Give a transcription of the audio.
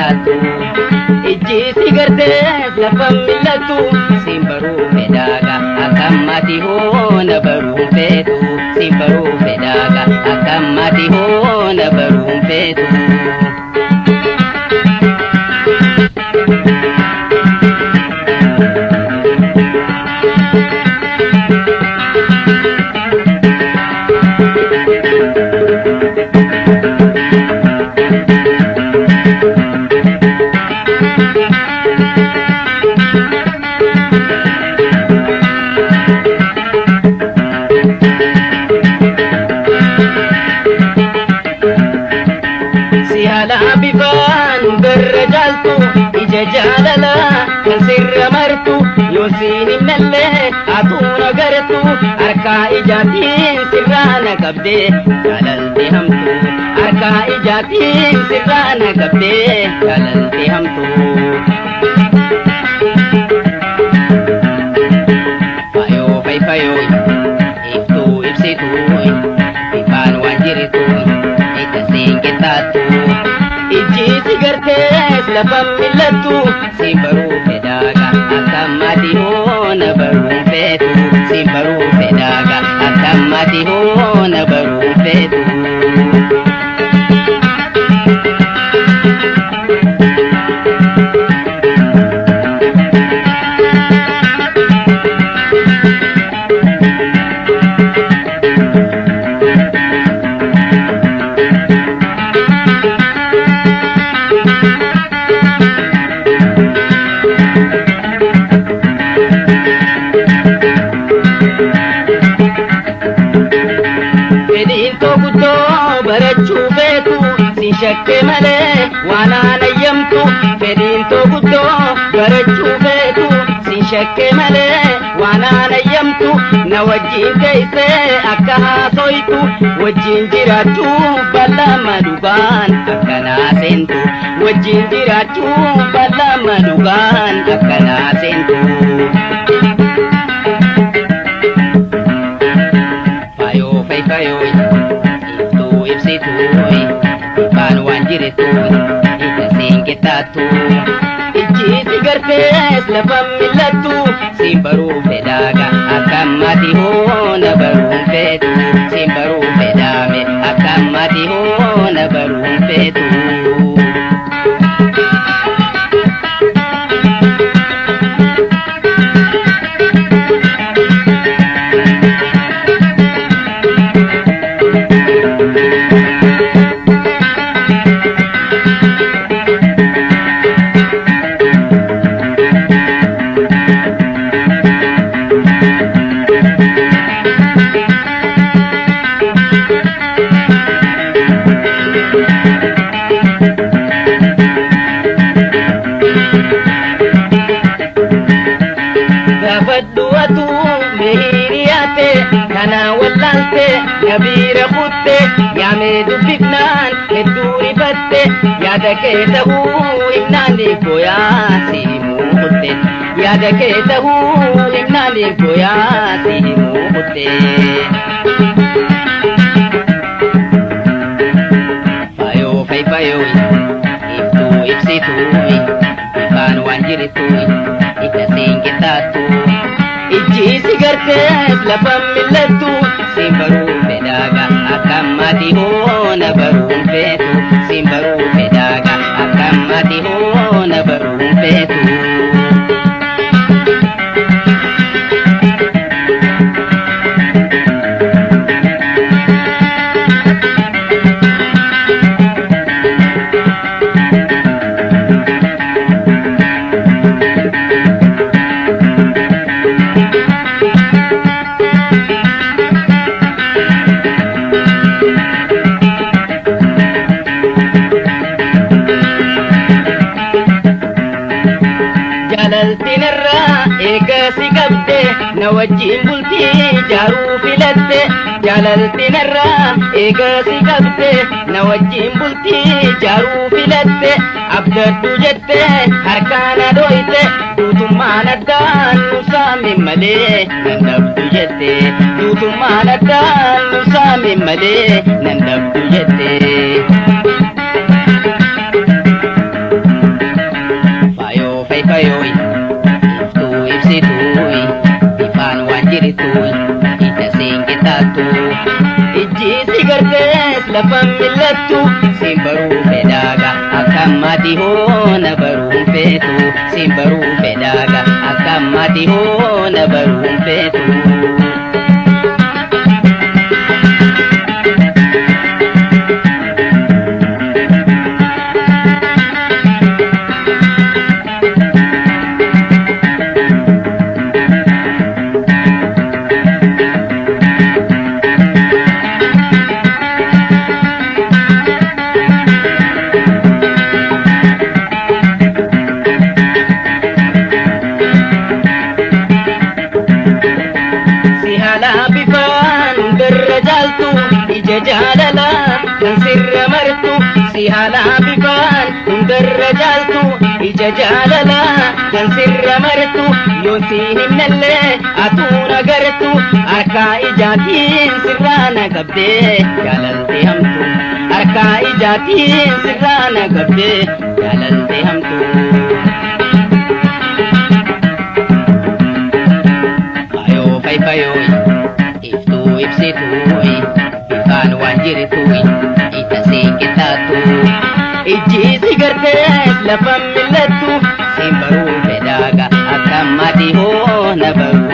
taatu ijji si gartee lafa millatu siin baruu fedhaaga akkammati hoona baruun feetu siin baruu fedhaaga akkammati hoona baruun feetu. Jalala kan sirra martu yosin malle atuna gartu arka ijatin sirrana qabde jalalti hamtu arka ijatin sirrana qabde jalalti hamtu. Fayo fay fayo iftu ibsitu ifan wanjiritu itasin kitatu ijji sigartes lafa millatu siin baruu fedhaaga akkammati hoona baruun feetu siin baruu fedhaaga akkammati hoona baruun feetu. Shakke malee waan aanayyamtu fedhiin tokko barachuu feetu siin shakke malee waan aanayyamtu na wajjin teessee akka haasoytu wajjin jiraachuu bal'ama dhugaan akkanaa seentu wajjin jiraachuu bal'ama dhugaan akkanaa seentu. Fayoo fay fayoo iftuu ibsituu ifaan wanjiritu itasin kitatu ijji si gartees lafa millatu siin baruu fedhaaga akkammati hoona baruun feetu siin baruu fedhaame akkammati hoona baruun feetu. Kana wallalte nabira kutte yaame dubbifnaan hedduu rifatte yaada kee ta'uu himnaani goyaa si himuu kutte yaada kee ta'uu himnaani goyaa si himuu kutte. Fayoo fay fayoo iftuu ibsituu ifaan wanjiritu itasiin kitaatu ijji si gartees lafa millatu siin baruu fedhaaga akkammati hoona baruun feetu siin baruu fedhaaga akkammati hoona baruun feetu. Si qabde na wajjin bultii jaaruu filatte jaalalti narraa eega si qabde na wajjin bultii jaaruu filatte abdaddu jette harkaana dhoyte duutummaan addaan nu saamin malee nan dhabdu jette duutummaan addaan nu saamin malee nan dhabdu jette. qixxaattu ijji si gartees lafa millattu siin baruu fedhaaga akka ammaati hoo na baruun feetu siin baruu fedhaaga akka ammaati hoo na baruun feetu. jaalala kan sirra martu si haala bifaan hundarra jaaltu ija jaalala kan sirra martu yoo si himnallee atuun agartu harkaa ijaatiin sirraa na qabdee jaalaltee hamtu harkaa ijaatiin sirraa na qabdee jaalaltee hamtu. Fayoy iftuu ibsituuy bifaan waan jirtuuy itasii qixxaatu ijji si gartees lafa millattu siin baruu fedhaaga akka ammaati hoo na baru.